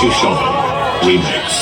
শিশু রিমিক্স।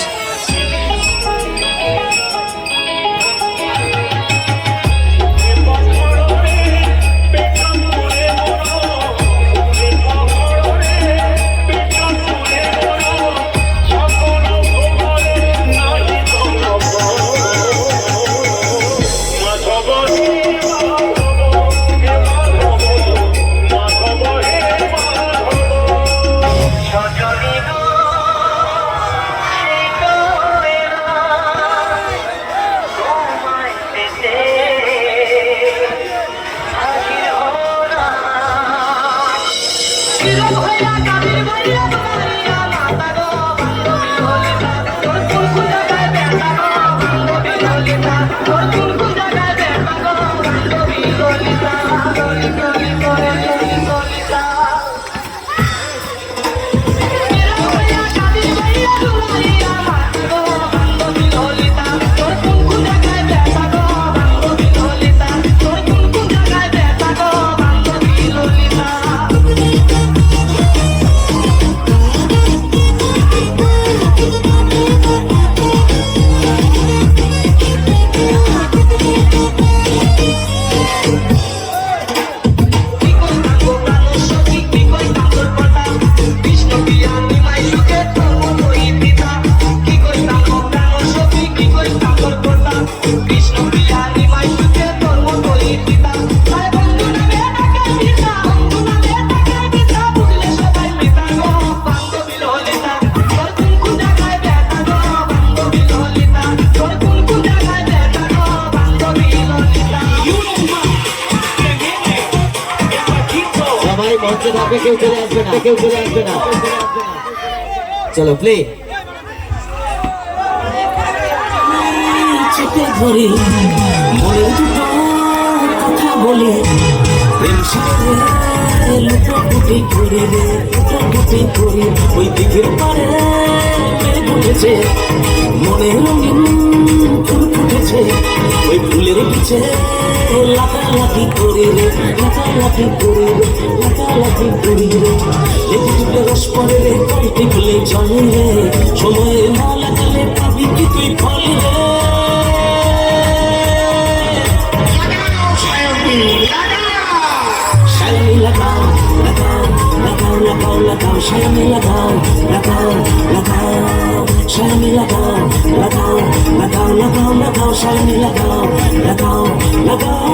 চলো প্লে চেপে ধরে মনের দুটো কথা বলে প্রেম সাগরে লুটোপুটি করে রে লুটোপুটি করে ওই দিকের পারে মেঘ উঠেছে মনে রঙিন ফুল ফুটেছে ওই ফুলের পিছে লাফালাফি করে রে লাফালাফি করে রে লাফালাফি করে রে লেগে টুকলে রস পড়ে রে কলটি ফুলে জলে রে সময়ে না লাগালে পাবি কি তুই ফল রে সায়ামি লাগাও লাগাও লাগাও লাগাও লাগাও সায়ামি লাগাও লাগাও লাগাও সায়ামি লাগাও লাগাও লাগাও লাগাও লাগাও সায়ামি লাগাও লাগাও লাগাও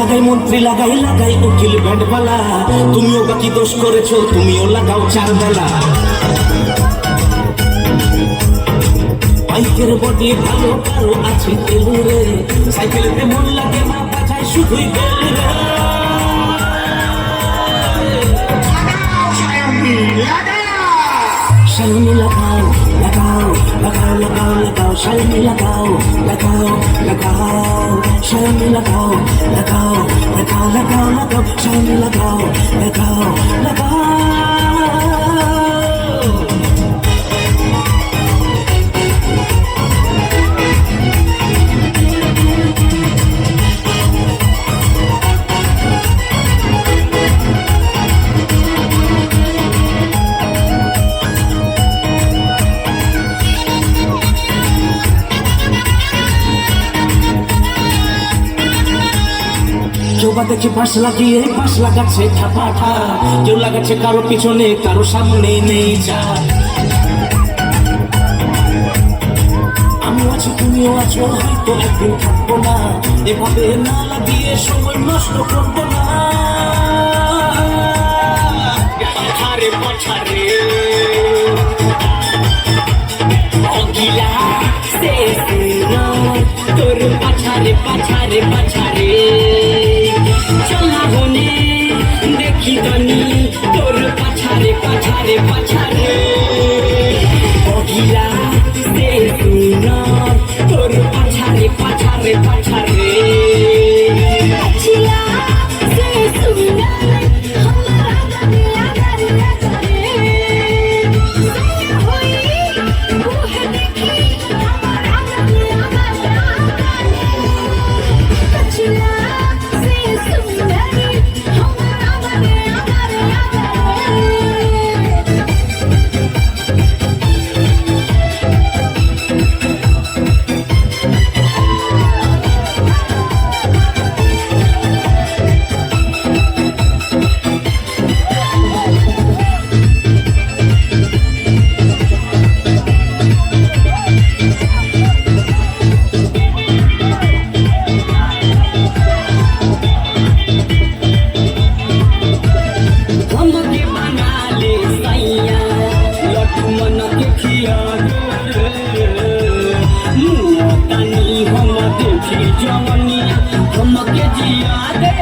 লাগাই মন্ত্রী লাগাই লাগাই উকিল ব্যান্ডওয়ালা তুমিও বাকি দোষ করেছো তুমিও লাগাও চার বেলা বাইকের বডি ভালো কারো আছে তেলু রে সাইকেলেতে মন লাগে না বাজায় শুধুই বেল রে সায়ামি লাগাও লাগাও লাগাও লাগাও লাগাও সায়ামি লাগাও লাগাও লাগাও সায়ামি লাগাও লাগাও লাগাও লাগাও লাগাও সায়ামি লাগাও লাগাও লাগাও কেউ বা দেখে পাশ লাগিয়ে পাশ লাগাচ্ছে ঠাপাঠা কেউ লাগাচ্ছে কারো পিছনে কারো সামনে নেই যা আমিও আছি তুমিও আছো হয়তো একদিন থাকবো না এভাবে না লাগিয়ে সময় নষ্ট করবো না পাছারে পাছারে অগিলা সে তোর পাছারে পাছারে পাছারে চলা বনে দেখি তনি তোর পাছারে পাছারে পাছারে অগিলা সে তোর পাছারে পাছারে পাছারে Chila, se suna, hamara मस्तानी हम देखी जवनिया हमके जिया दे